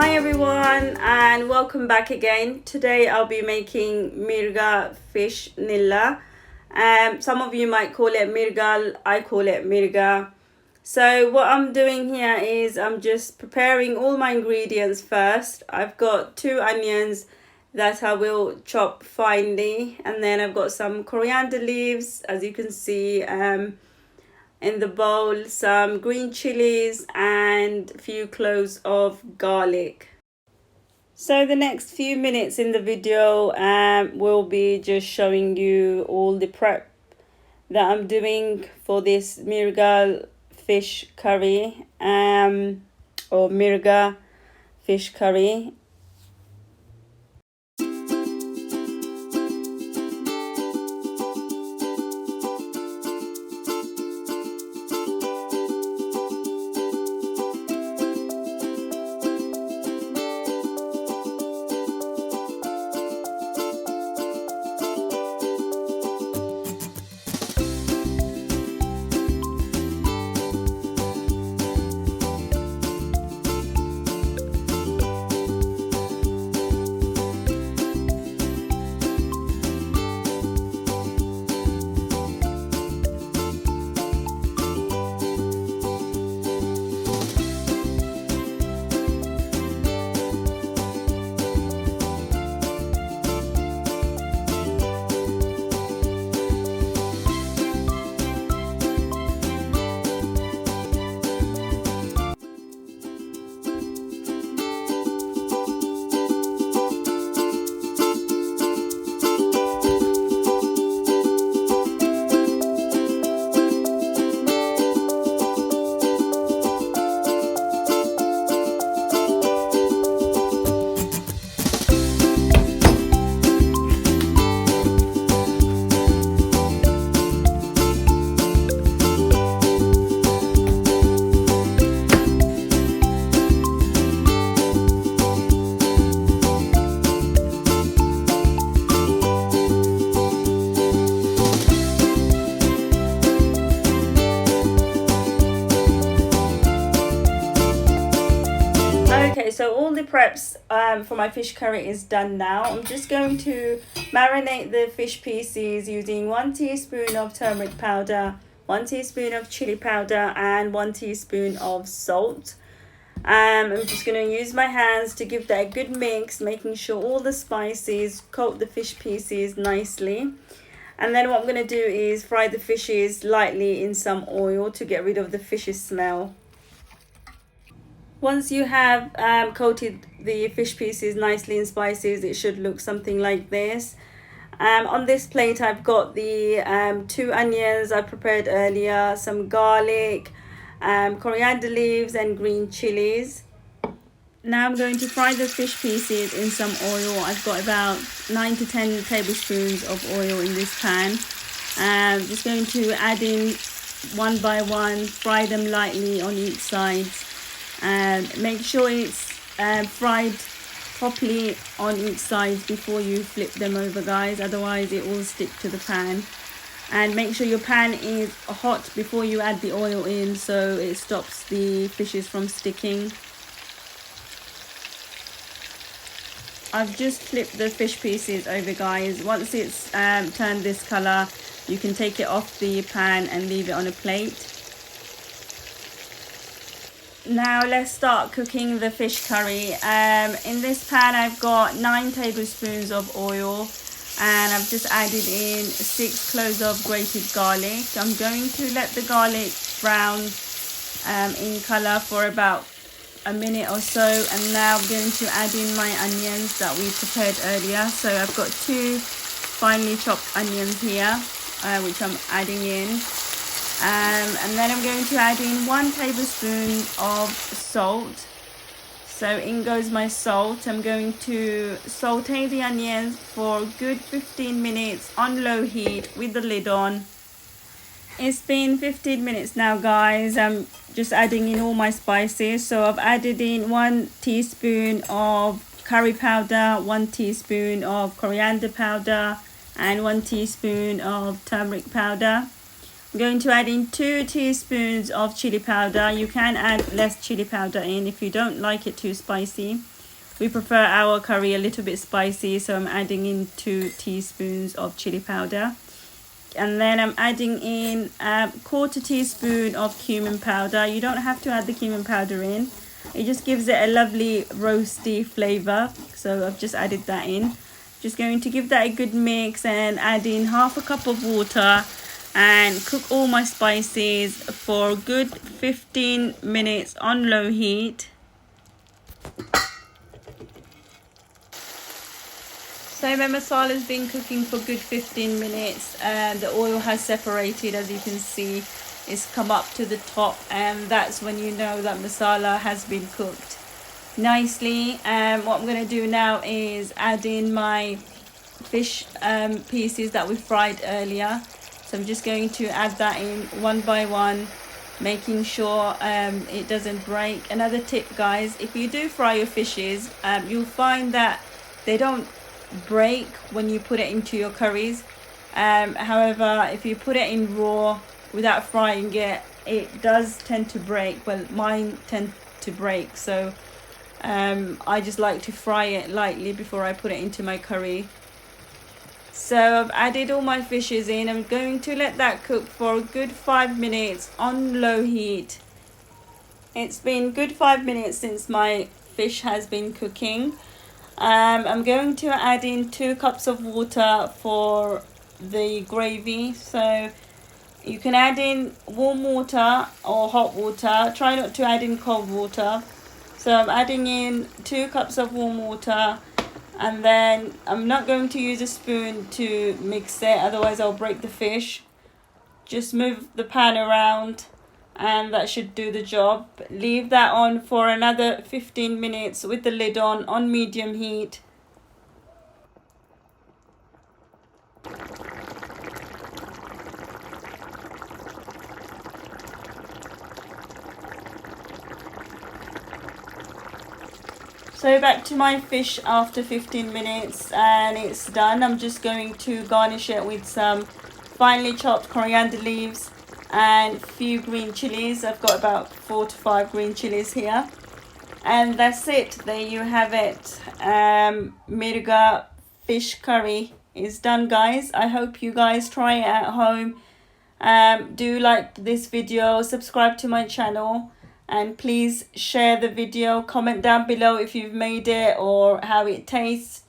Hi everyone and welcome back again. Today I'll be making Mirga fish Nillah. Some of you might call it Mirgal, I call it Mirga. So what I'm doing here is I'm just preparing all my ingredients first. I've got 2 onions that I will chop finely, and then I've got some coriander leaves, as you can see in the bowl, some green chillies and a few cloves of garlic. So the next few minutes in the video will be just showing you all the prep that I'm doing for this Mirgal fish curry or Mirga fish curry. Okay, so all the preps for my fish curry is done now. I'm just going to marinate the fish pieces using 1 teaspoon of turmeric powder, 1 teaspoon of chili powder and 1 teaspoon of salt. I'm just going to use my hands to give that a good mix, making sure all the spices coat the fish pieces nicely. And then what I'm going to do is fry the fishes lightly in some oil to get rid of the fish's smell. Once you have coated the fish pieces nicely in spices, it should look something like this. On this plate I've got the 2 onions I prepared earlier, some garlic, coriander leaves and green chilies. Now I'm going to fry the fish pieces in some oil. I've got about 9 to 10 tablespoons of oil in this pan. I'm just going to add in one by one, fry them lightly on each side. Make sure it's fried properly on each side before you flip them over, guys, otherwise it will stick to the pan. And make sure your pan is hot before you add the oil in, so it stops the fishes from sticking. I've just flipped the fish pieces over, guys. Once it's turned this color, you can take it off the pan and leave it on a plate. Now let's start cooking the fish curry. In this pan I've got 9 tablespoons of oil and I've just added in 6 cloves of grated garlic. I'm going to let the garlic brown in color for about a minute or so, and now I'm going to add in my onions that we prepared earlier. So I've got 2 finely chopped onions here which I'm adding in. And then I'm going to add in 1 tablespoon of salt. So in goes my salt. I'm going to saute the onions for a good 15 minutes on low heat with the lid on. It's been 15 minutes now, guys. I'm just adding in all my spices. So I've added in 1 teaspoon of curry powder, 1 teaspoon of coriander powder and 1 teaspoon of turmeric powder. I'm going to add in 2 teaspoons of chili powder. You can add less chili powder in if you don't like it too spicy. We prefer our curry a little bit spicy, so I'm adding in 2 teaspoons of chili powder. And then I'm adding in a 1/4 teaspoon of cumin powder. You don't have to add the cumin powder in. It just gives it a lovely roasty flavor. So I've just added that in. Just going to give that a good mix and add in 1/2 cup of water and cook all my spices for a good 15 minutes on low heat. So my masala has been cooking for good 15 minutes and the oil has separated, as you can see. It's come up to the top, and that's when you know that masala has been cooked nicely. And what I'm going to do now is add in my fish pieces that we fried earlier. So I'm just going to add that in one by one, making sure it doesn't break. Another tip, guys, if you do fry your fishes, you'll find that they don't break when you put it into your curries. However, if you put it in raw without frying it, it does tend to break. Well, mine tend to break, so I just like to fry it lightly before I put it into my curry. So I've added all my fishes in. I'm going to let that cook for a good 5 minutes on low heat. It's been good 5 minutes since my fish has been cooking. I'm going to add in 2 cups of water for the gravy. So you can add in warm water or hot water. Try not to add in cold water. So I'm adding in 2 cups of warm water, and then I'm not going to use a spoon to mix it, otherwise I'll break the fish. Just move the pan around and that should do the job. Leave that on for another 15 minutes with the lid on medium heat. So back to my fish after 15 minutes and it's done. I'm just going to garnish it with some finely chopped coriander leaves and a few green chilies. I've got about 4 to 5 green chilies here. And that's it. There you have it. Mirga fish curry is done, guys. I hope you guys try it at home. Do like this video, subscribe to my channel, and please share the video. Comment down below if you've made it or how it tastes.